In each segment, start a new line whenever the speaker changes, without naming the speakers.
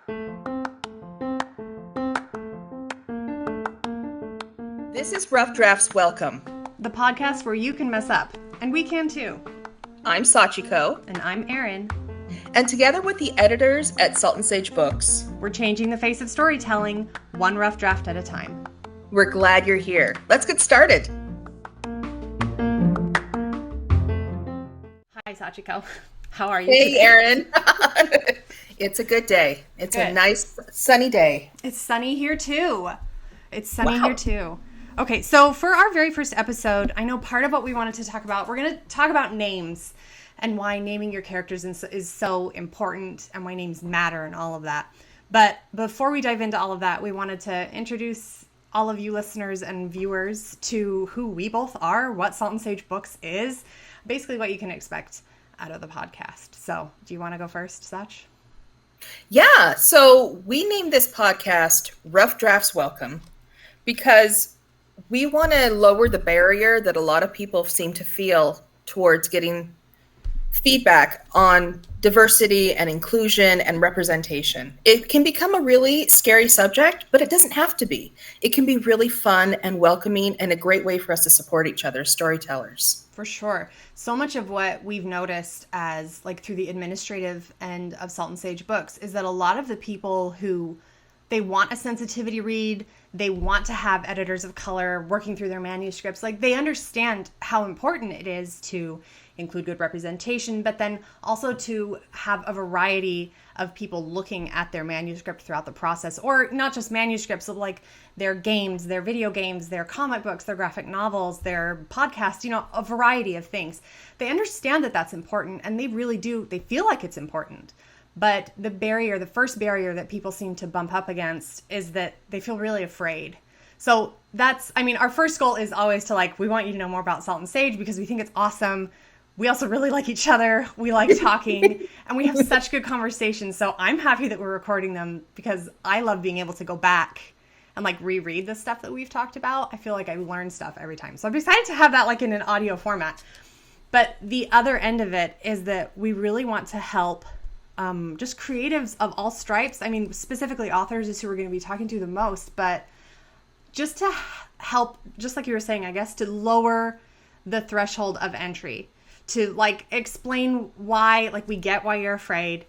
This is Rough Drafts Welcome,
the podcast where you can mess up, and we can too.
I'm Sachiko.
And I'm Erin.
And together with the editors at Salt and Sage Books,
we're changing the face of storytelling, one rough draft at a time.
We're glad you're here. Let's get started.
Hi, Sachiko. How are you?
Hey, today? Erin. It's a good day. It's good. A nice sunny day.
It's sunny here too. Here too. Okay, so for our very first episode, I know part of what we wanted to talk about, we're going to talk about names and why naming your characters is so important and why names matter and all of that. But before we dive into all of that, we wanted to introduce all of you listeners and viewers to who we both are, what Salt and Sage Books is, basically what you can expect out of the podcast. So do you want to go first, Sach?
Yeah, so we named this podcast Rough Drafts Welcome because we want to lower the barrier that a lot of people seem to feel towards getting feedback on diversity and inclusion and representation. It can become a really scary subject, but it doesn't have to be. It can be really fun and welcoming and a great way for us to support each other as storytellers.
For sure. So much of what we've noticed as like through the administrative end of Salt and Sage Books is that a lot of the people who they want a sensitivity read, they want to have editors of color working through their manuscripts. Like they understand how important it is to include good representation, but then also to have a variety of people looking at their manuscript throughout the process, or not just manuscripts, of like their games, their video games, their comic books, their graphic novels, their podcasts, a variety of things. They understand that that's important, and they really do. They feel like it's important. But the first barrier that people seem to bump up against is that they feel really afraid. So our first goal is always to we want you to know more about Salt and Sage because we think it's awesome. We also really like each other. We like talking and we have such good conversations. So I'm happy that we're recording them because I love being able to go back and reread the stuff that we've talked about. I feel like I learn stuff every time. So I'm excited to have that in an audio format. But the other end of it is that we really want to help just creatives of all stripes. I mean, specifically authors is who we're going to be talking to the most, but just to help, just like you were saying, I guess, to lower the threshold of entry, to explain why, we get why you're afraid,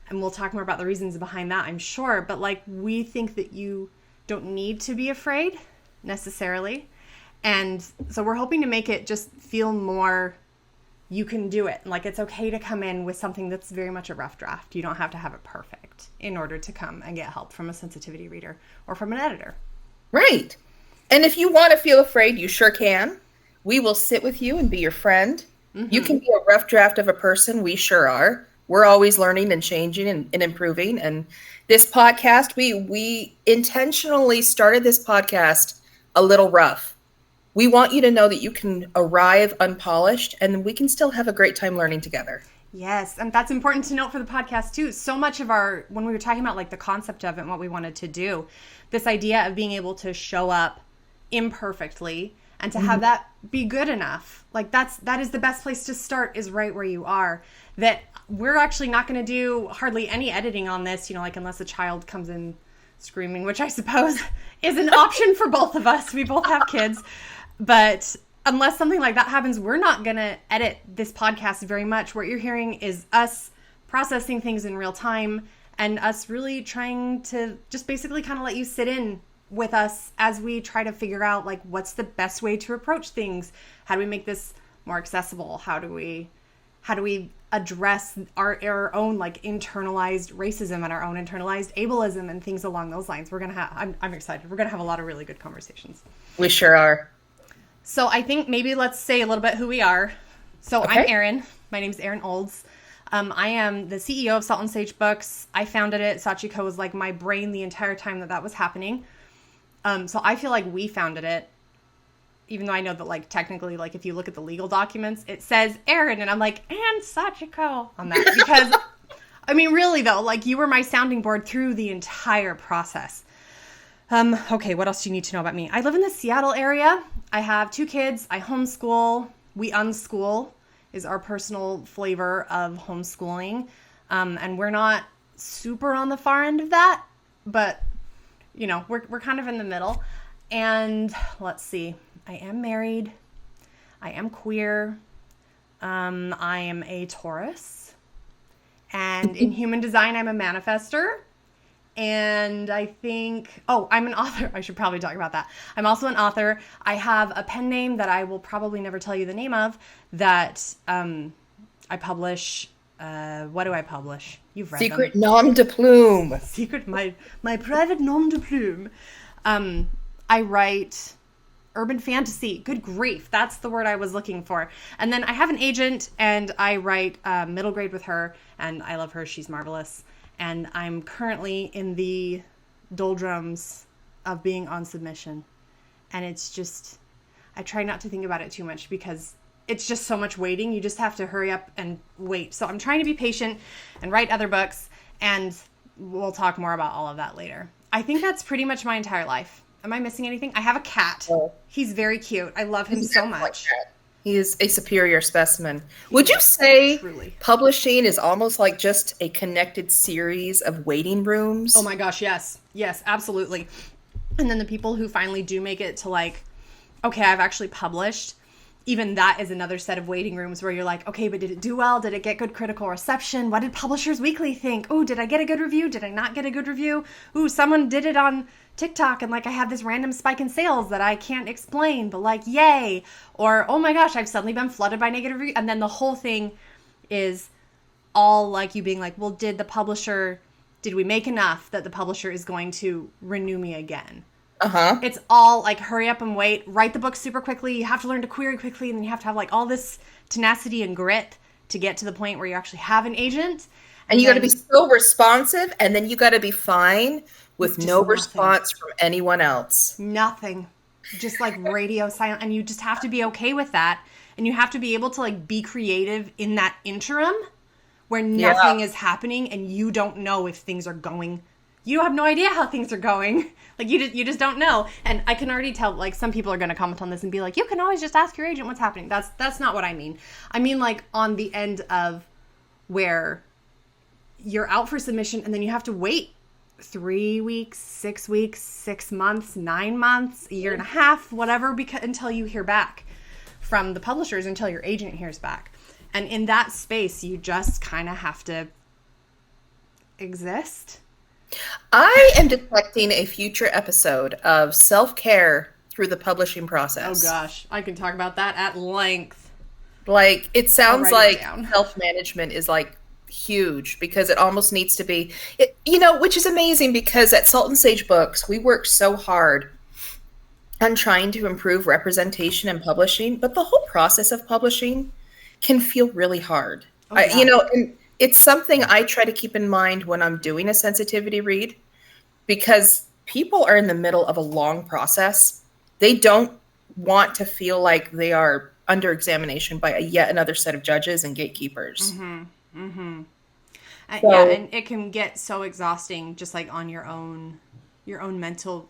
and we'll talk more about the reasons behind that, I'm sure, but we think that you don't need to be afraid necessarily. And so we're hoping to make it just feel more you can do it. It's okay to come in with something that's very much a rough draft. You don't have to have it perfect in order to come and get help from a sensitivity reader or from an editor.
Right. And if you want to feel afraid, you sure can. We will sit with you and be your friend. Mm-hmm. You can be a rough draft of a person. We sure are. We're always learning and changing and improving. And this podcast, we intentionally started this podcast a little rough. We want you to know that you can arrive unpolished and we can still have a great time learning together.
Yes, and that's important to note for the podcast too. So much of when we were talking about the concept of it and what we wanted to do, this idea of being able to show up imperfectly and to have that be good enough. That is the best place to start, is right where you are. That we're actually not going to do hardly any editing on this, unless a child comes in screaming, which I suppose is an option for both of us. We both have kids. But unless something like that happens, we're not going to edit this podcast very much. What you're hearing is us processing things in real time and us really trying to just basically kind of let you sit in with us as we try to figure out what's the best way to approach things. How do we make this more accessible? How do we address our own internalized racism and our own internalized ableism and things along those lines? We're going to have, I'm excited. We're going to have a lot of really good conversations.
We sure are.
So I think maybe let's say a little bit who we are. So okay. I'm Erin. My name's Erin Olds. I am the CEO of Salt and Sage Books. I founded it. Sachiko was my brain the entire time that was happening. So I feel like we founded it, even though I know that technically, if you look at the legal documents, it says Erin, and I'm and Sachiko on that. Because, I mean, really though, you were my sounding board through the entire process. Okay, what else do you need to know about me? I live in the Seattle area. I have 2 kids. I homeschool. We unschool is our personal flavor of homeschooling. And we're not super on the far end of that, but we're kind of in the middle. And let's see, I am married, I am queer, I am a Taurus, and in human design I'm a manifester. And I think, I'm an author. I should probably talk about that. I'm also an author. I have a pen name that I will probably never tell you the name of, that I publish. What do I publish? You've read
Secret
them.
nom de plume.
Secret, my private nom de plume. I write urban fantasy. Good grief. That's the word I was looking for. And then I have an agent, and I write middle grade with her, and I love her. She's marvelous. And I'm currently in the doldrums of being on submission. And it's just, I try not to think about it too much because it's just so much waiting. You just have to hurry up and wait. So I'm trying to be patient and write other books, and we'll talk more about all of that later. I think that's pretty much my entire life. Am I missing anything? I have a cat. Oh. He's very cute. I love him so much.
He is a superior specimen. Would you say
truly.
Publishing is almost like just a connected series of waiting rooms?
Oh my gosh, yes. Yes, absolutely. And then the people who finally do make it to like, okay, I've actually published, even that is another set of waiting rooms where you're like, okay, but did it do well? Did it get good critical reception? What did Publishers Weekly think? Oh, did I get a good review? Did I not get a good review? Ooh, someone did it on TikTok and like I had this random spike in sales that I can't explain, but like, yay. Or, oh my gosh, I've suddenly been flooded by negative reviews. And then the whole thing is all like you being like, well, did we make enough that the publisher is going to renew me again?
Uh-huh.
It's all like, hurry up and wait, write the book super quickly. You have to learn to query quickly, and then you have to have like all this tenacity and grit to get to the point where you actually have an agent.
And you got to be so responsive, and then you got to be fine with no response from anyone else.
Nothing. Just like radio silent. And you just have to be okay with that. And you have to be able to like be creative in that interim where nothing is happening and you don't know if things are going. You have no idea how things are going. Like you just don't know. And I can already tell, like, some people are going to comment on this and be like, you can always just ask your agent what's happening. That's not what I mean. I mean like on the end of where you're out for submission and then you have to wait 3 weeks, 6 weeks, 6 months, 9 months, a year and a half, whatever, until you hear back from the publishers, until your agent hears back. And in that space, you just kind of have to exist.
I am detecting a future episode of self-care through the publishing process.
Oh gosh, I can talk about that at length.
Like, it sounds like self-management is like huge because it almost needs to be, which is amazing because at Salt and Sage Books, we work so hard on trying to improve representation in publishing, but the whole process of publishing can feel really hard.
Oh, yeah.
And it's something I try to keep in mind when I'm doing a sensitivity read because people are in the middle of a long process. They don't want to feel like they are under examination by yet another set of judges and gatekeepers.
Mm-hmm. Mm-hmm. Yeah, and it can get so exhausting just like on your own mental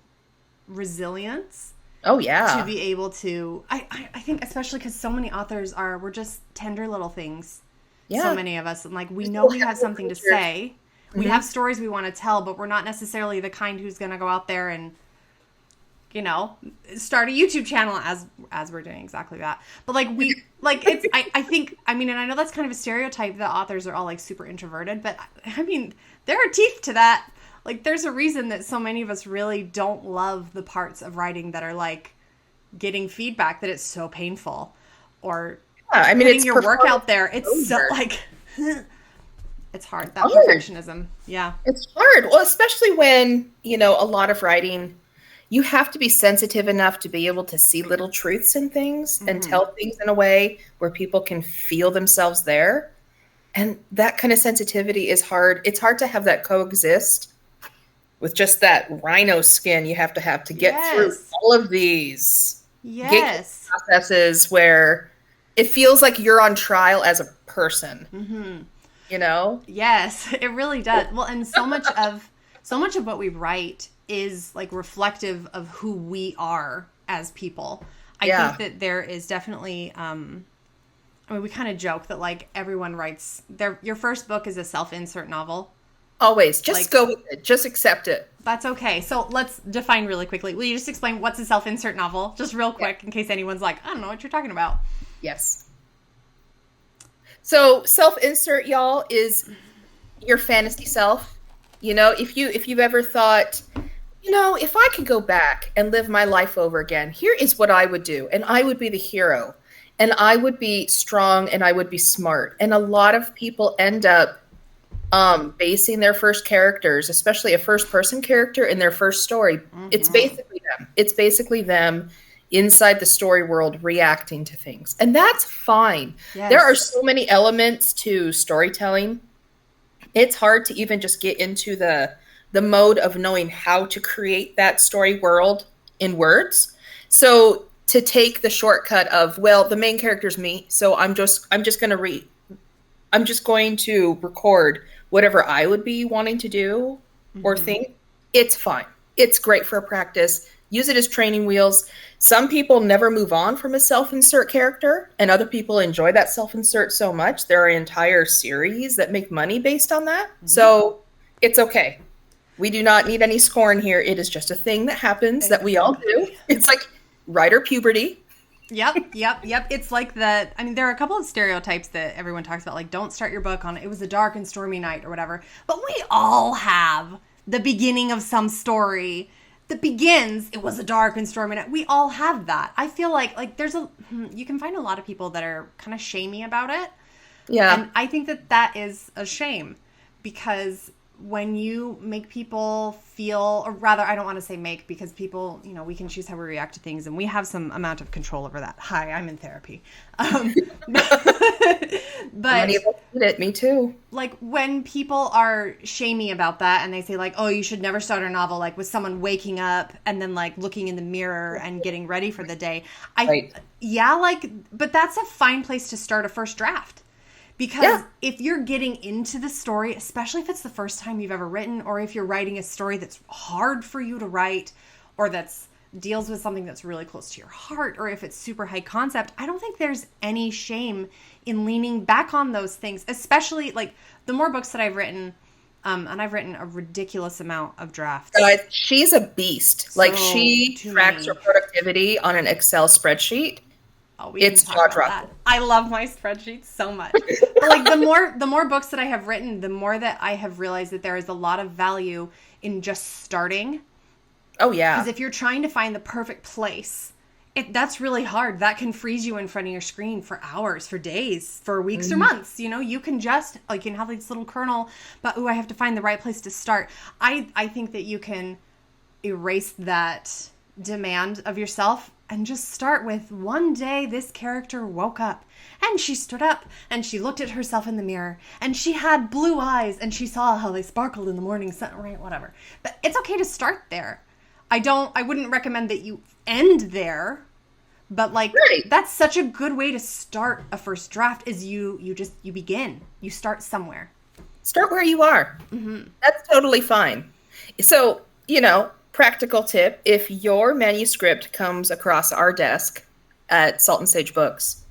resilience.
Oh yeah.
To be able to, I think especially because so many authors we're just tender little things. Yeah. So many of us, and like we know we have something to say. Mm-hmm. We have stories we want to tell, but we're not necessarily the kind who's going to go out there and start a YouTube channel as we're doing exactly that. But like it's, I think, I mean, and I know that's kind of a stereotype that authors are all like super introverted, but I mean, there are teeth to that. Like there's a reason that so many of us really don't love the parts of writing that are like getting feedback that it's so painful or putting it's your work out there. It's so like, it's hard. That perfectionism. Yeah.
It's hard. Well, especially when, a lot of writing, you have to be sensitive enough to be able to see little truths in things and tell things in a way where people can feel themselves there. And that kind of sensitivity is hard. It's hard to have that coexist with just that rhino skin you have to get through all of these processes where it feels like you're on trial as a person. Mm-hmm.
Yes, it really does. Well, and so much of what we write is like reflective of who we are as people. I think that there is definitely, we kind of joke that like everyone writes your first book is a self-insert novel.
Always. Just
Like,
go with it. Just accept it.
that's okay. So let's define really quickly. Will you just explain what's a self-insert novel? Just real
Yeah.
quick, in case anyone's like, I don't know what you're talking about.
Yes. So self-insert, y'all, is your fantasy self. If you've ever thought, if I could go back and live my life over again, here is what I would do. And I would be the hero. And I would be strong and I would be smart. And a lot of people end up basing their first characters, especially a first person character in their first story. It's basically them. It's basically them inside the story world reacting to things. And that's fine.
Yes.
There are so many elements to storytelling. It's hard to even just get into the mode of knowing how to create that story world in words. So to take the shortcut of, well, the main character's me, so I'm just going to read. I'm just going to record whatever I would be wanting to do or think. It's fine. It's great for a practice. Use it as training wheels. Some people never move on from a self-insert character, and other people enjoy that self-insert so much. There are entire series that make money based on that. So it's okay. We do not need any scorn here. It is just a thing that happens that we all do. It's like writer puberty.
Yep. It's like that. I mean, there are a couple of stereotypes that everyone talks about, like, don't start your book on it was a dark and stormy night or whatever. But we all have the beginning of some story that begins, it was a dark and stormy night. We all have that. I feel like you can find a lot of people that are kind of shamey about it.
Yeah.
And I think that is a shame, because when you make people feel, or rather, I don't want to say make, because people, we can choose how we react to things, and we have some amount of control over that. Hi, I'm in therapy. But
many of us did it. Me too.
like, when people are shamey about that and they say, like, oh, you should never start a novel like with someone waking up and then like looking in the mirror and getting ready for the day. But that's a fine place to start a first draft. Because if you're getting into the story, especially if it's the first time you've ever written, or if you're writing a story that's hard for you to write, or that's deals with something that's really close to your heart, or if it's super high concept, I don't think there's any shame in leaning back on those things, especially like the more books that I've written, and I've written a ridiculous amount of drafts.
She's a beast. Like, she tracks her productivity on an Excel spreadsheet.
Oh,
it's jaw-dropping.
I love my spreadsheets so much. But like, the more books that I have written, the more that I have realized that there is a lot of value in just starting.
Oh, yeah.
Because if you're trying to find the perfect place, that's really hard. That can freeze you in front of your screen for hours, for days, for weeks or months. You can just, like, you can have this little kernel, but, I have to find the right place to start. I think that you can erase that demand of yourself and just start with, one day this character woke up and she stood up and she looked at herself in the mirror and she had blue eyes and she saw how they sparkled in the morning sun, right? Whatever. But it's okay to start there. I wouldn't recommend that you end there, but like, that's such a good way to start a first draft, is you begin, you start somewhere.
Start where you are. That's totally fine. So, practical tip, if your manuscript comes across our desk at Salt and Sage Books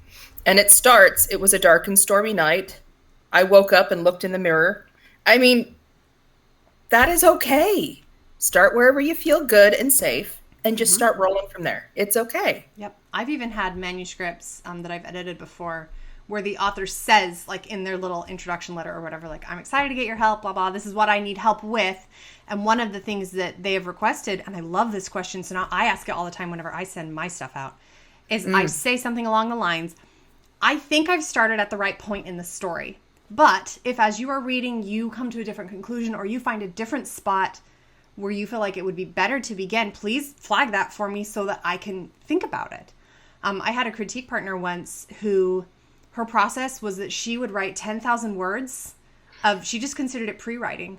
and it starts, it was a dark and stormy night, I woke up and looked in the mirror. I mean, that is okay. Start wherever you feel good and safe and just start rolling from there. It's okay.
Yep. I've even had manuscripts that I've edited before where the author says, like, in their little introduction letter or whatever, like, I'm excited to get your help, blah, blah, this is what I need help with. And one of the things that they have requested, and I love this question, so now I ask it all the time whenever I send my stuff out, is I say something along the lines, I think I've started at the right point in the story, but if as you are reading, you come to a different conclusion or you find a different spot where you feel like it would be better to begin, please flag that for me so that I can think about it. I had a critique partner once who, her process was that she would write 10,000 words she just considered it pre-writing,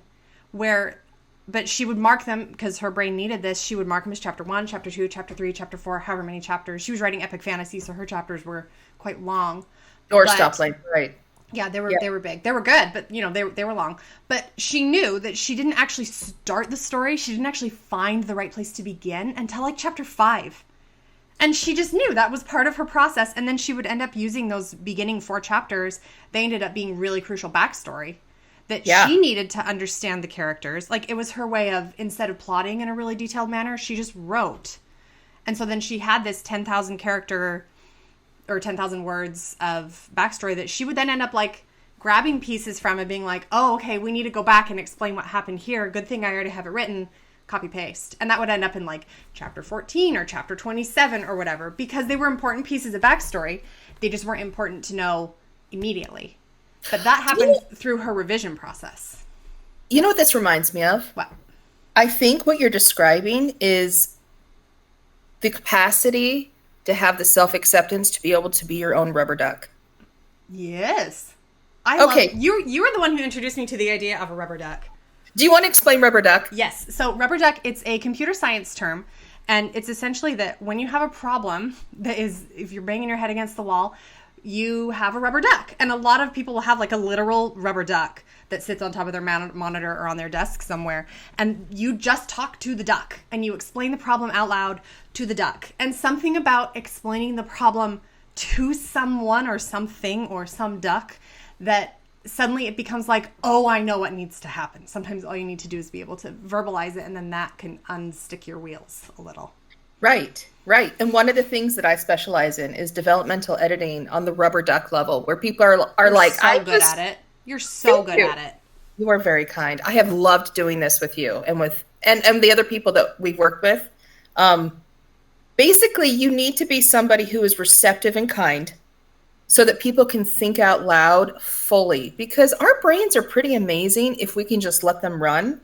but she would mark them, because her brain needed this, she would mark them as chapter 1, chapter 2, chapter 3, chapter 4, however many chapters. She was writing epic fantasy, so her chapters were quite long.
Doorstop line, right.
Yeah, they were big. They were good, but they were long. But she knew that she didn't actually start the story. She didn't actually find the right place to begin until like chapter 5. And she just knew that was part of her process. And then she would end up using those beginning 4 chapters. They ended up being really crucial backstory that
Yeah.
she needed to understand the characters. Like, it was her way of, instead of plotting in a really detailed manner, she just wrote. And so then she had this 10,000 character or 10,000 words of backstory that she would then end up like grabbing pieces from and being like, oh, okay, we need to go back and explain what happened here. Good thing I already have it written. Copy paste. And that would end up in like chapter 14 or chapter 27 or whatever, because they were important pieces of backstory. They just weren't important to know immediately. But that happened through her revision process.
You know what this reminds me of?
What?
I think what you're describing is the capacity to have the self-acceptance to be able to be your own rubber duck.
Yes.
Okay.
You were the one who introduced me to the idea of a rubber duck.
Do you want to explain rubber duck?
Yes. So rubber duck, it's a computer science term. And it's essentially that when you have a problem that is, if you're banging your head against the wall, you have a rubber duck. And a lot of people will have like a literal rubber duck that sits on top of their monitor or on their desk somewhere. And you just talk to the duck and you explain the problem out loud to the duck. And something about explaining the problem to someone or something or some duck, that suddenly it becomes like, oh, I know what needs to happen. Sometimes all you need to do is be able to verbalize it, and then that can unstick your wheels a little.
Right. And one of the things that I specialize in is developmental editing on the rubber duck level, where people are
You're
like,
so good at it. You're so good at it.
You are very kind. I have loved doing this with you and with and the other people that we've worked with. Basically, you need to be somebody who is receptive and kind so that people can think out loud fully, because our brains are pretty amazing if we can just let them run.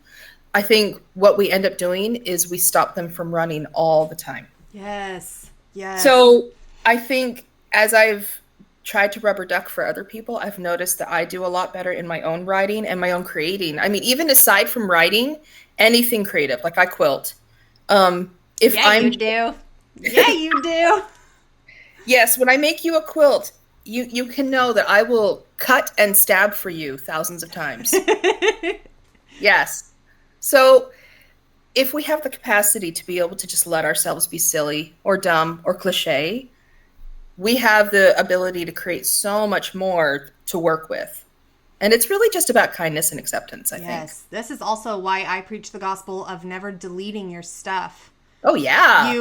I think what we end up doing is we stop them from running all the time.
Yes.
So I think as I've tried to rubber duck for other people, I've noticed that I do a lot better in my own writing and my own creating. I mean, even aside from writing, anything creative, like I quilt.
You do. Yeah, you do.
Yes, when I make you a quilt, you can know that I will cut and stab for you thousands of times. Yes. So if we have the capacity to be able to just let ourselves be silly or dumb or cliche, we have the ability to create so much more to work with. And it's really just about kindness and acceptance, I think.
Yes. This is also why I preach the gospel of never deleting your stuff.
Oh, yeah.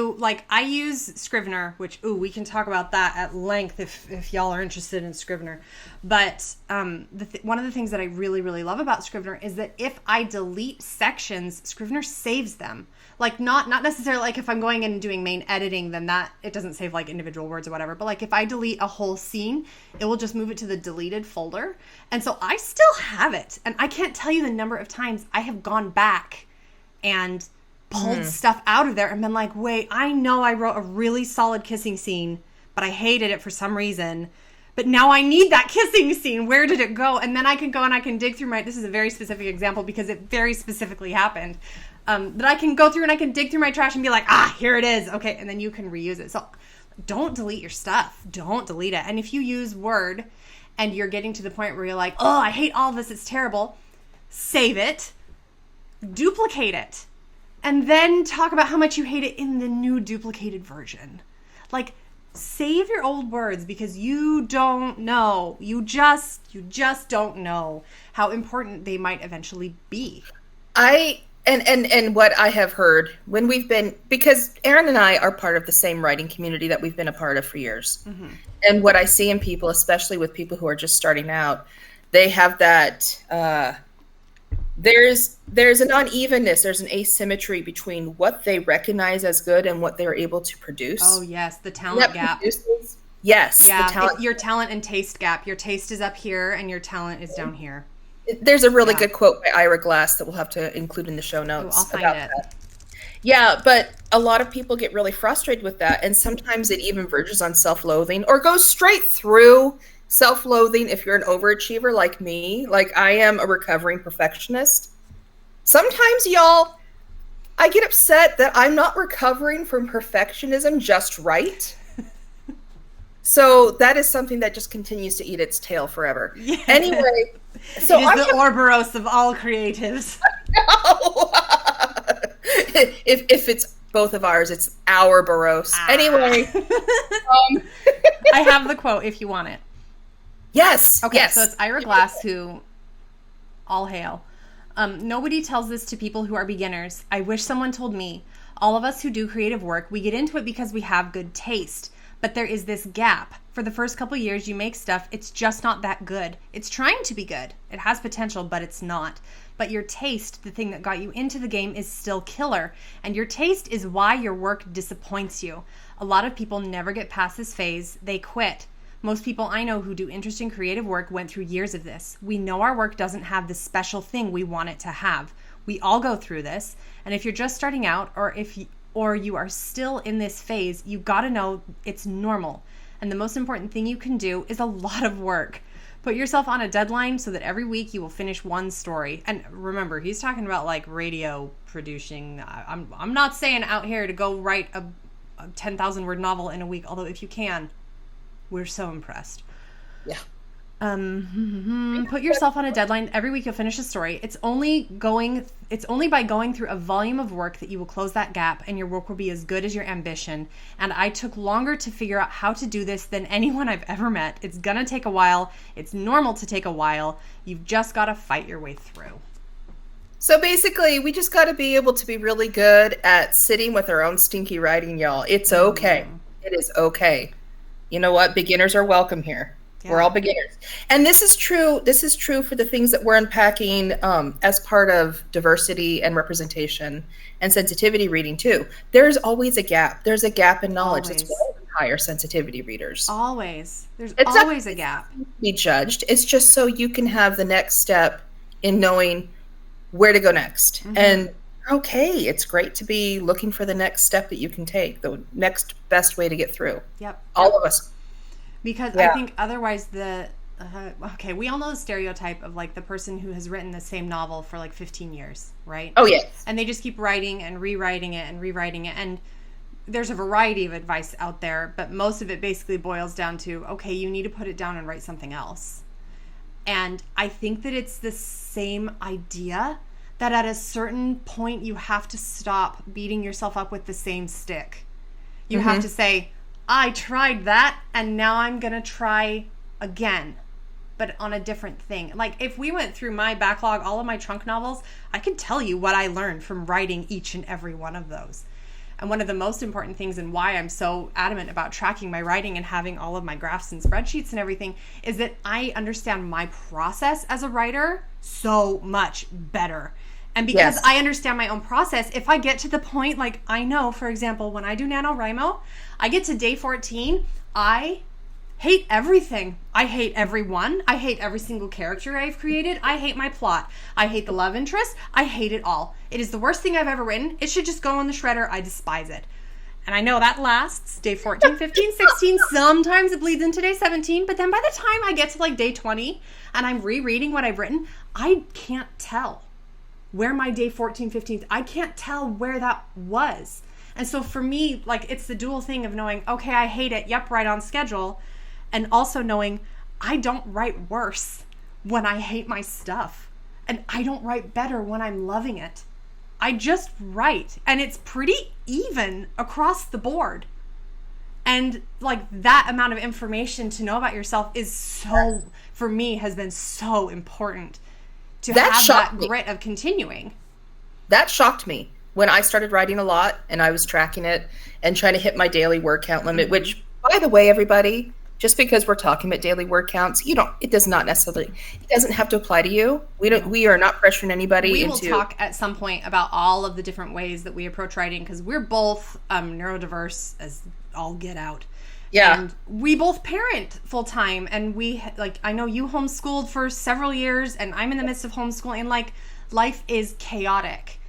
I use Scrivener, which, we can talk about that at length if y'all are interested in Scrivener. But one of the things that I really, really love about Scrivener is that if I delete sections, Scrivener saves them. Like, not necessarily like if I'm going in and doing main editing, then it doesn't save like individual words or whatever. But like if I delete a whole scene, it will just move it to the deleted folder. And so I still have it. And I can't tell you the number of times I have gone back and pulled stuff out of there and been like, wait, I know I wrote a really solid kissing scene, but I hated it for some reason. But now I need that kissing scene. Where did it go? And then I can go and I can dig through this is a very specific example because it very specifically happened. That I can go through and I can dig through my trash and be like, here it is. Okay. And then you can reuse it. So don't delete your stuff. Don't delete it. And if you use Word and you're getting to the point where you're like, oh, I hate all of this, it's terrible, save it, duplicate it, and then talk about how much you hate it in the new duplicated version. Like, save your old words because you don't know. You just don't know how important they might eventually be.
And what I have heard when we've been, because Erin and I are part of the same writing community that we've been a part of for years. Mm-hmm. And what I see in people, especially with people who are just starting out, they have that, there's an unevenness, there's an asymmetry between what they recognize as good and what they're able to produce.
Oh, yes, the talent gap.
Yes.
Yeah, your talent and taste gap. Your taste is up here and your talent is down here.
There's a really good quote by Ira Glass that we'll have to include in the show notes.
I'll find it.
That. Yeah, but a lot of people get really frustrated with that, and sometimes it even verges on self-loathing or goes straight through self-loathing if you're an overachiever like me. Like, I am a recovering perfectionist. Sometimes, y'all, I get upset that I'm not recovering from perfectionism just right. So that is something that just continues to eat its tail forever. Yeah. Anyway, so
it is the Ouroboros of all creatives.
No. if it's both of ours, it's our Boros. Anyway,
I have the quote if you want it.
Yes.
Okay.
Yes.
So it's Ira Glass who All hail. Nobody tells this to people who are beginners. I wish someone told me. All of us who do creative work, we get into it because we have good taste. But there is this gap. For the first couple years you make stuff, it's just not that good. It's trying to be good. It has potential, but it's not. But your taste, the thing that got you into the game, is still killer. And your taste is why your work disappoints you. A lot of people never get past this phase. They quit. Most people I know who do interesting creative work went through years of this. We know our work doesn't have the special thing we want it to have. We all go through this. And if you're just starting out, or you are still in this phase, you got to know it's normal. And the most important thing you can do is a lot of work. Put yourself on a deadline so that every week you will finish one story. And remember, he's talking about like radio producing. I'm not saying out here to go write a 10,000 word novel in a week, although if you can, we're so impressed.
Yeah.
Put yourself on a deadline. Every week you'll finish a story. It's only by going through a volume of work that you will close that gap, and your work will be as good as your ambition. And I took longer to figure out how to do this than anyone I've ever met. It's gonna take a while. It's normal to take a while. You've just got to fight your way through.
So basically, we just got to be able to be really good at sitting with our own stinky writing, y'all. It's okay. It is okay. You know what? Beginners are welcome here. Yeah. We're all beginners. And this is true. This is true for the things that we're unpacking as part of diversity and representation and sensitivity reading too. There's always a gap. There's a gap in knowledge.
Always.
That's why we hire sensitivity readers.
Always. It's always a gap.
Be judged. It's just so you can have the next step in knowing where to go next. Mm-hmm. And okay, it's great to be looking for the next step that you can take, the next best way to get through.
Yep.
All of us.
Because I think otherwise we all know the stereotype of like the person who has written the same novel for like 15 years, right?
Oh, yes.
And they just keep writing and rewriting it and rewriting it. And there's a variety of advice out there, but most of it basically boils down to, okay, you need to put it down and write something else. And I think that it's the same idea that at a certain point you have to stop beating yourself up with the same stick. You have to say, I tried that and now I'm going to try again, but on a different thing. Like if we went through my backlog, all of my trunk novels, I could tell you what I learned from writing each and every one of those. And one of the most important things and why I'm so adamant about tracking my writing and having all of my graphs and spreadsheets and everything is that I understand my process as a writer so much better. And because I understand my own process, if I get to the point, like I know, for example, when I do NaNoWriMo, I get to day 14, I hate everything. I hate everyone. I hate every single character I've created. I hate my plot. I hate the love interest. I hate it all. It is the worst thing I've ever written. It should just go in the shredder. I despise it. And I know that lasts day 14, 15, 16. Sometimes it bleeds into day 17. But then by the time I get to like day 20 and I'm rereading what I've written, I can't tell where my day 14, 15, I can't tell where that was. And so for me, like it's the dual thing of knowing, okay, I hate it. Yep, right on schedule. And also knowing I don't write worse when I hate my stuff. And I don't write better when I'm loving it. I just write. And it's pretty even across the board. And like that amount of information to know about yourself is so, for me, has been so important to have that grit of continuing.
That shocked me when I started writing a lot and I was tracking it and trying to hit my daily word count limit, which, by the way, everybody, just because we're talking about daily word counts, it doesn't have to apply to you. We are not pressuring anybody.
We will talk at some point about all of the different ways that we approach writing because we're both neurodiverse as all get out.
Yeah.
And we both parent full time, and I know you homeschooled for several years, and I'm in the midst of homeschooling, and like life is chaotic.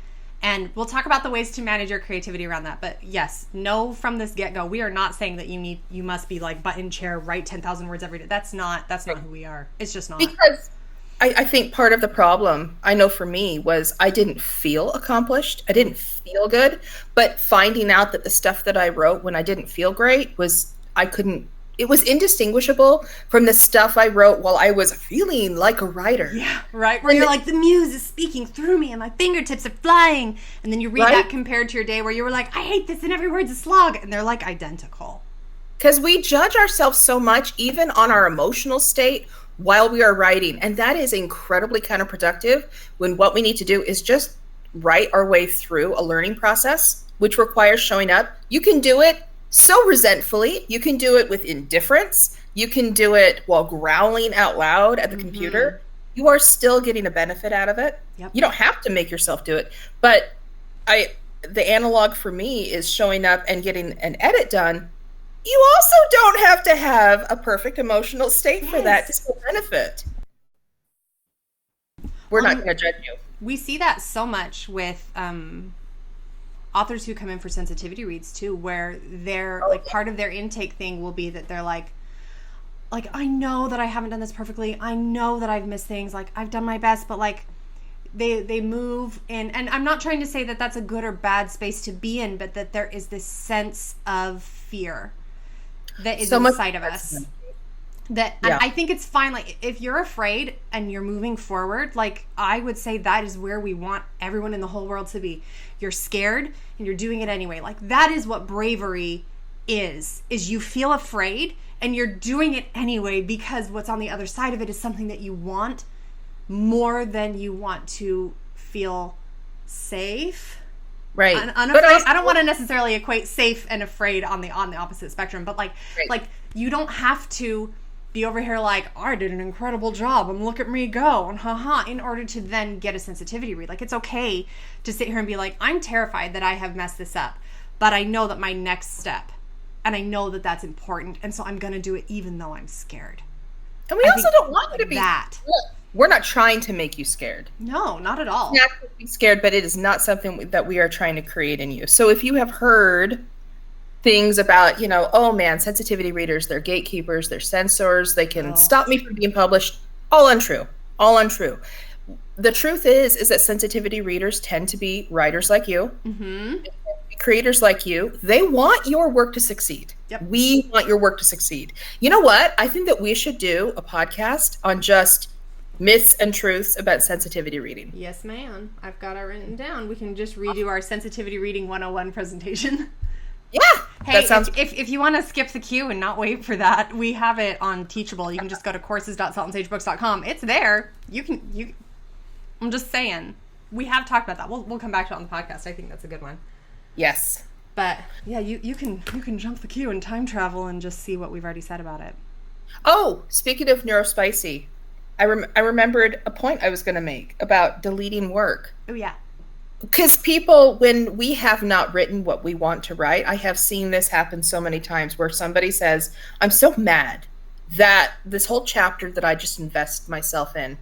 And we'll talk about the ways to manage your creativity around that. But yes, know from this get-go, we are not saying that you must be like butt in chair, write 10,000 words every day. That's not who we are. It's just not.
Because I think part of the problem, I know for me, was I didn't feel accomplished. I didn't feel good. But finding out that the stuff that I wrote when I didn't feel great it was indistinguishable from the stuff I wrote while I was feeling like a writer.
Yeah, right. Where you're like, the muse is speaking through me and my fingertips are flying. And then you read that compared to your day where you were like, I hate this and every word's a slog. And they're like identical.
Because we judge ourselves so much, even on our emotional state, while we are writing. And that is incredibly counterproductive when what we need to do is just write our way through a learning process, which requires showing up. You can do it so resentfully. You can do it with indifference. You can do it while growling out loud at the computer. You are still getting a benefit out of it.
Yep.
You don't have to make yourself do it. But the analog for me is showing up and getting an edit done. You also don't have to have a perfect emotional state for that to still benefit. We're not going to judge you.
We see that so much with authors who come in for sensitivity reads too, where they're part of their intake thing will be that they're like, I know that I haven't done this perfectly. I know that I've missed things. Like, I've done my best, but like they move in, and I'm not trying to say that that's a good or bad space to be in, but that there is this sense of fear that is inside of us. That I think it's fine. Like, if you're afraid and you're moving forward, like, I would say that is where we want everyone in the whole world to be. You're scared and you're doing it anyway. Like, that is what bravery is you feel afraid and you're doing it anyway, because what's on the other side of it is something that you want more than you want to feel safe.
Right.
Unafraid.
But also,
I don't want to necessarily equate safe and afraid on the opposite spectrum, but like you don't have to be over here like, I did an incredible job and look at me go and in order to then get a sensitivity read. Like, it's okay to sit here and be like, I'm terrified that I have messed this up, but I know that my next step, and I know that that's important, and so I'm going to do it even though I'm scared.
And we also don't want you to be
that.
We're not trying to make you scared.
No, not at all.
You're not to be scared, but it is not something that we are trying to create in you. So if you have heard things about, oh man, sensitivity readers, they're gatekeepers, they're censors, they can stop me from being published, all untrue. The truth is that sensitivity readers tend to be writers like you, creators like you. They want your work to succeed.
Yep.
We want your work to succeed. You know what? I think that we should do a podcast on just myths and truths about sensitivity reading.
Yes, ma'am. I've got it written down. We can just redo our sensitivity reading 101 presentation.
Yeah.
Hey, that sounds... if you want to skip the queue and not wait for that, we have it on Teachable. You can just go to courses.saltandsagebooks.com. It's there. I'm just saying. We have talked about that. We'll come back to it on the podcast. I think that's a good one.
Yes.
But yeah, you can jump the queue and time travel and just see what we've already said about it.
Oh, speaking of neurospicy, I remembered a point I was going to make about deleting work.
Oh, yeah.
Because people, when we have not written what we want to write, I have seen this happen so many times where somebody says, I'm so mad that this whole chapter that I just invest myself in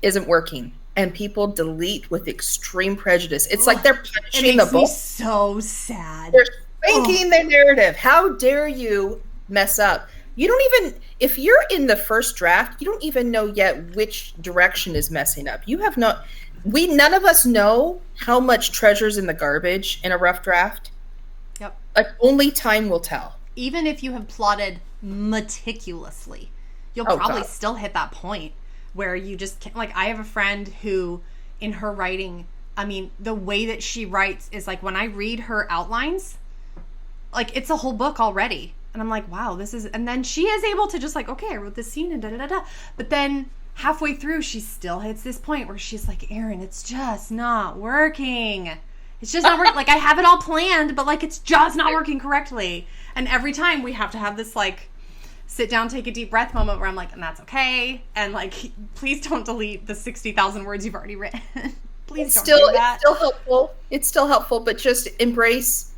isn't working. And people delete with extreme prejudice. It's like they're punishing the book.
It makes me so sad.
They're spanking their narrative. How dare you mess up? You don't even, if you're in the first draft, you don't even know yet which direction is messing up. You have no, none of us know how much treasure's in the garbage in a rough draft.
Yep.
Like, only time will tell.
Even if you have plotted meticulously, you'll probably still hit that point where you just can't. Like, I have a friend who, in her writing, I mean, the way that she writes is like, when I read her outlines, like, it's a whole book already. And I'm like, wow, this is, and then she is able to just like, okay, I wrote this scene and da-da-da-da. But then halfway through, she still hits this point where she's like, Erin, it's just not working. It's just not working. Like, I have it all planned, but like, it's just not working correctly. And every time we have to have this like, sit down, take a deep breath moment where I'm like, and that's okay. And like, please don't delete the 60,000 words you've already written. Please don't do that.
It's still helpful. It's still helpful, but just embrace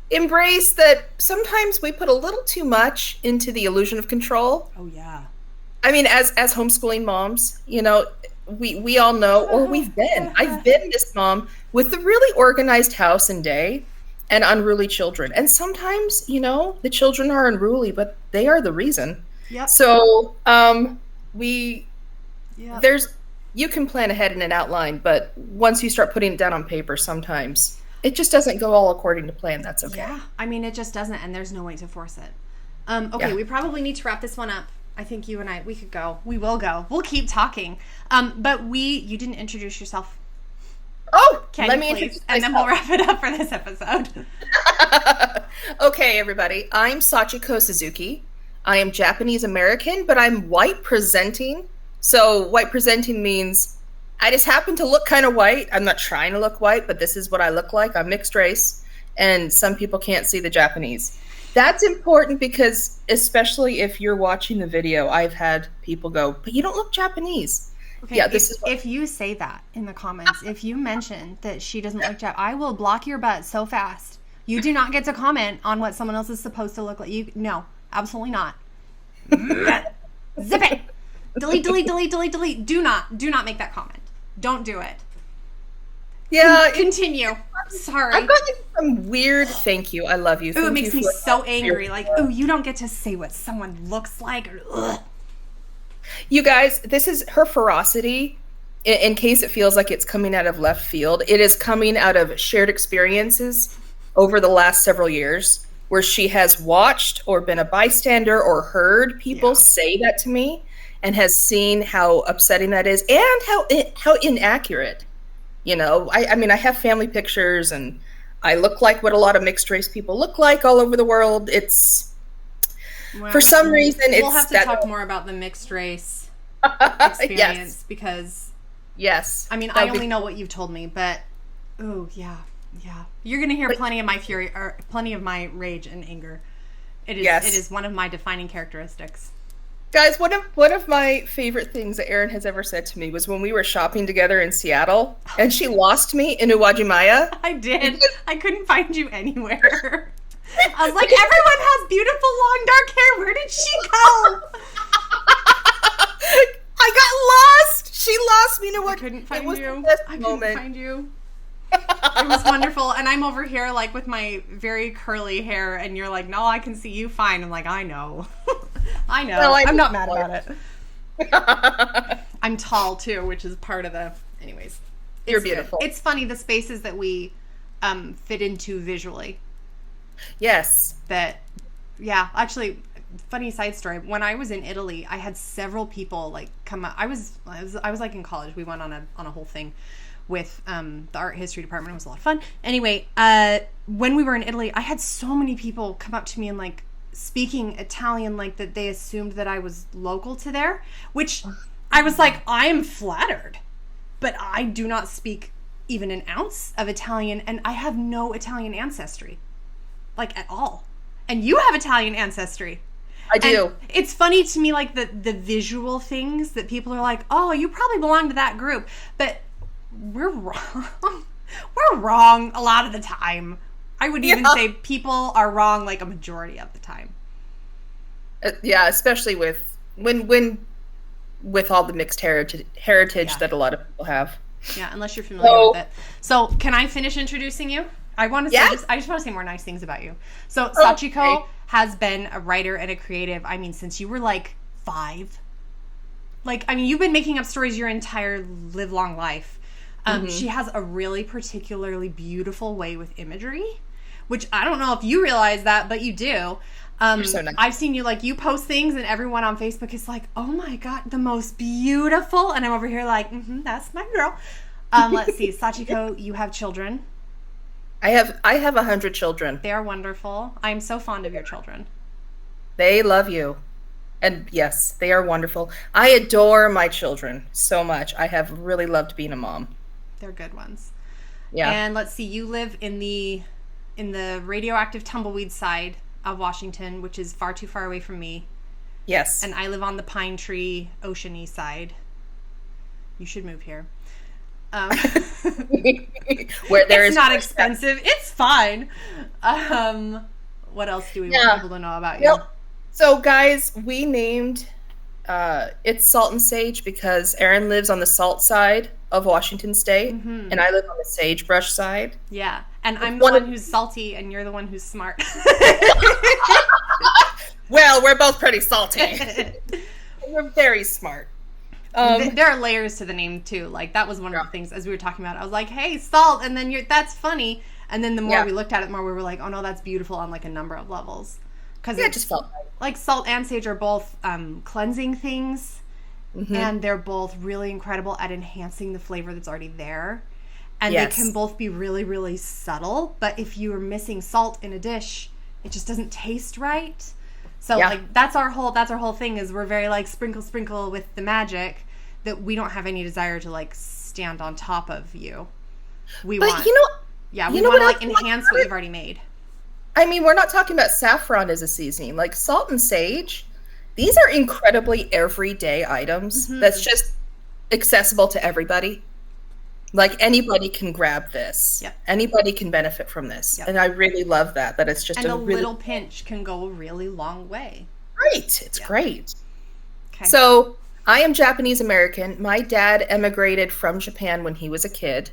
that sometimes we put a little too much into the illusion of control.
Oh yeah.
I mean, as homeschooling moms, we all know, or I've been this mom with the really organized house and day and unruly children. And sometimes, the children are unruly, but they are the reason.
Yep.
So, you can plan ahead in an outline, but once you start putting it down on paper, sometimes it just doesn't go all according to plan. That's okay.
Yeah, I mean, it just doesn't, and there's no way to force it. Okay, we probably need to wrap this one up. I think you and I, we could go. We will go. We'll keep talking. But you didn't introduce yourself.
Oh,
let me introduce myself. And then we'll wrap it up for this episode.
Okay, everybody. I'm Sachiko Suzuki. I am Japanese American, but I'm white presenting. So white presenting means I just happen to look kind of white. I'm not trying to look white, but this is what I look like. I'm mixed race, and some people can't see the Japanese. That's important because, especially if you're watching the video, I've had people go, but you don't look Japanese.
Okay, yeah, if you say that in the comments, if you mention that she doesn't look Japanese, I will block your butt so fast. You do not get to comment on what someone else is supposed to look like. No, absolutely not. Zip it. Delete, delete, delete, delete, delete. Do not make that comment. Don't do it.
Yeah.
Continue. Sorry.
I've gotten some weird thank you. I love you.
Ooh, it makes me so angry. Like, ooh, you don't get to say what someone looks like. Ugh.
You guys, this is her ferocity. In case it feels like it's coming out of left field, it is coming out of shared experiences over the last several years where she has watched or been a bystander or heard people say that to me and has seen how upsetting that is and how inaccurate. You know, I mean, I have family pictures and I look like what a lot of mixed race people look like all over the world. It's, well, for some reason,
we'll have to talk more about the mixed race experience because, I mean, I only know what you've told me, but, ooh, yeah. You're going to hear plenty of my fury, or plenty of my rage and anger. It is one of my defining characteristics.
Guys, one of my favorite things that Erin has ever said to me was when we were shopping together in Seattle, and she lost me in Uwajimaya.
I did. I couldn't find you anywhere. I was like, everyone has beautiful long dark hair. Where did she go?
I got lost. She lost me in Uwajimaya.
I couldn't find you. It was wonderful. And I'm over here like with my very curly hair, and you're like, no, I can see you fine. I'm like, I know. I know. Well, I'm not mad about it. I'm tall too, which is part of the. Anyways,
you're beautiful.
It's funny the spaces that we fit into visually.
Yes.
Actually, funny side story. When I was in Italy, I had several people like come up. I was like in college. We went on a whole thing with the art history department. It was a lot of fun. Anyway, when we were in Italy, I had so many people come up to me and like speaking Italian, like that they assumed that I was local to there, which I was like, I am flattered, but I do not speak even an ounce of Italian, and I have no Italian ancestry, like at all. And you have Italian ancestry.
I do.
And it's funny to me, like the visual things that people are like, oh, you probably belong to that group, but we're wrong. We're wrong a lot of the time. I would even say people are wrong like a majority of the time.
Yeah, especially with all the mixed heritage that a lot of people have.
Yeah, unless you're familiar with it. So, can I finish introducing you? I want to say I just want to say more nice things about you. So, Sachiko has been a writer and a creative, I mean, since you were like 5. Like, I mean, you've been making up stories your entire live-long life. She has a really particularly beautiful way with imagery, which I don't know if you realize that, but you do.
You're so nice.
I've seen you post things, and everyone on Facebook is like, oh my God, the most beautiful. And I'm over here like, that's my girl. Let's see. Sachiko, you have children.
I have 100 children.
They are wonderful. I am so fond of your children.
They love you. And yes, they are wonderful. I adore my children so much. I have really loved being a mom.
They're good ones.
Yeah.
And let's see, you live in the radioactive tumbleweed side of Washington, which is far too far away from me.
Yes.
And I live on the pine tree, oceany side. You should move here.
Where there
it's not expensive. It's fine. What else do we want people to know about you?
So, guys, we named it's Salt and Sage because Erin lives on the salt side of Washington State, and I live on the sagebrush side.
Yeah, and I'm the one who's salty, and you're the one who's smart.
Well, we're both pretty salty. We're very smart.
There are layers to the name too. Like that was one of the things as we were talking about. I was like, "Hey, salt," and then that's funny. And then the more we looked at it, the more we were like, "Oh no, that's beautiful on like a number of levels." Because
it just felt right.
Like salt and sage are both cleansing things, and they're both really incredible at enhancing the flavor that's already there. And they can both be really, really subtle. But if you're missing salt in a dish, it just doesn't taste right. So like that's our whole thing is we're very like sprinkle with the magic, that we don't have any desire to like stand on top of you. We want to like enhance what you've already made.
I mean, we're not talking about saffron as a seasoning. Like salt and sage, these are incredibly everyday items that's just accessible to everybody. Like anybody can grab this.
Yep.
Anybody can benefit from this. Yep. And I really love that it's just
a little pinch can go a really long way.
Right. It's great. Okay. So I am Japanese American. My dad emigrated from Japan when he was a kid.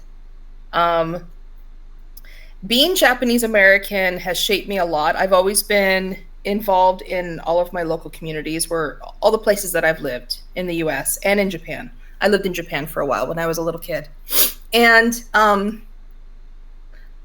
Being Japanese American has shaped me a lot. I've always been involved in all of my local communities, where all the places that I've lived in the US and in Japan. I lived in Japan for a while when I was a little kid. And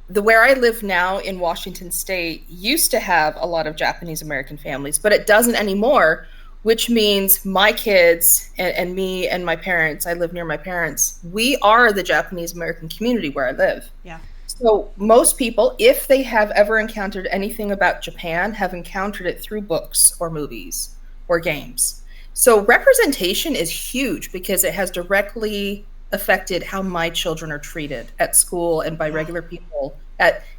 where I live now in Washington State used to have a lot of Japanese American families, but it doesn't anymore, which means my kids and me and my parents, I live near my parents, we are the Japanese American community where I live.
Yeah.
So most people, if they have ever encountered anything about Japan, have encountered it through books or movies or games. So representation is huge because it has directly affected how my children are treated at school and by regular people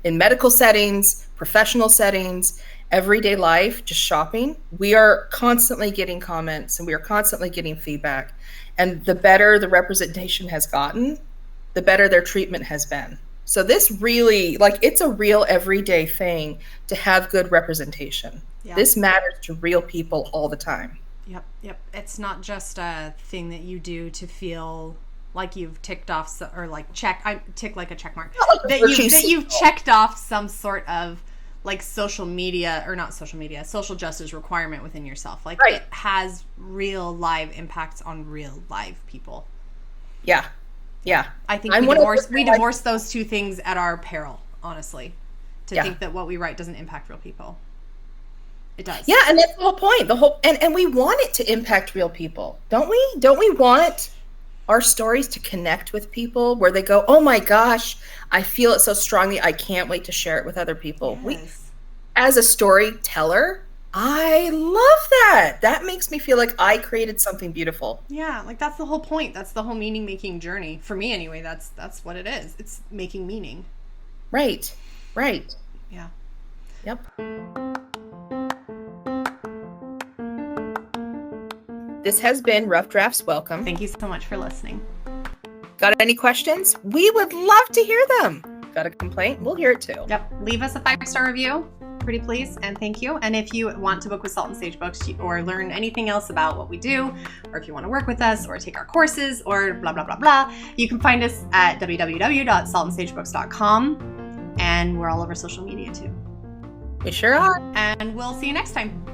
in medical settings, professional settings, everyday life, just shopping. We are constantly getting comments and we are constantly getting feedback. And the better the representation has gotten, the better their treatment has been. So this really, like, it's a real everyday thing to have good representation. Yeah. This matters to real people all the time.
Yep. It's not just a thing that you do to feel like you've ticked off, or like tick like a check mark. That you've checked off some sort of like social justice requirement within yourself. Like It has real live impacts on real live people.
Yeah.
I think we divorce those two things at our peril, honestly, to think that what we write doesn't impact real people. It does.
Yeah, and that's the whole point. And we want it to impact real people, don't we? Don't we want our stories to connect with people where they go, oh my gosh, I feel it so strongly, I can't wait to share it with other people.
Yes.
As a storyteller, I love that. That makes me feel like I created something beautiful.
Yeah, like that's the whole point. That's the whole meaning-making journey. For me, anyway, that's what it is. It's making meaning.
Right.
Yeah.
Yep. This has been Rough Drafts Welcome.
Thank you so much for listening.
Got any questions? We would love to hear them. Got a complaint? We'll hear it too.
Yep. Leave us a 5-star review. Pretty please, and thank you. And if you want to book with Salt and Sage Books or learn anything else about what we do, or if you want to work with us or take our courses or blah, blah, blah, blah, you can find us at www.saltandsagebooks.com, and we're all over social media too.
We sure are.
And we'll see you next time.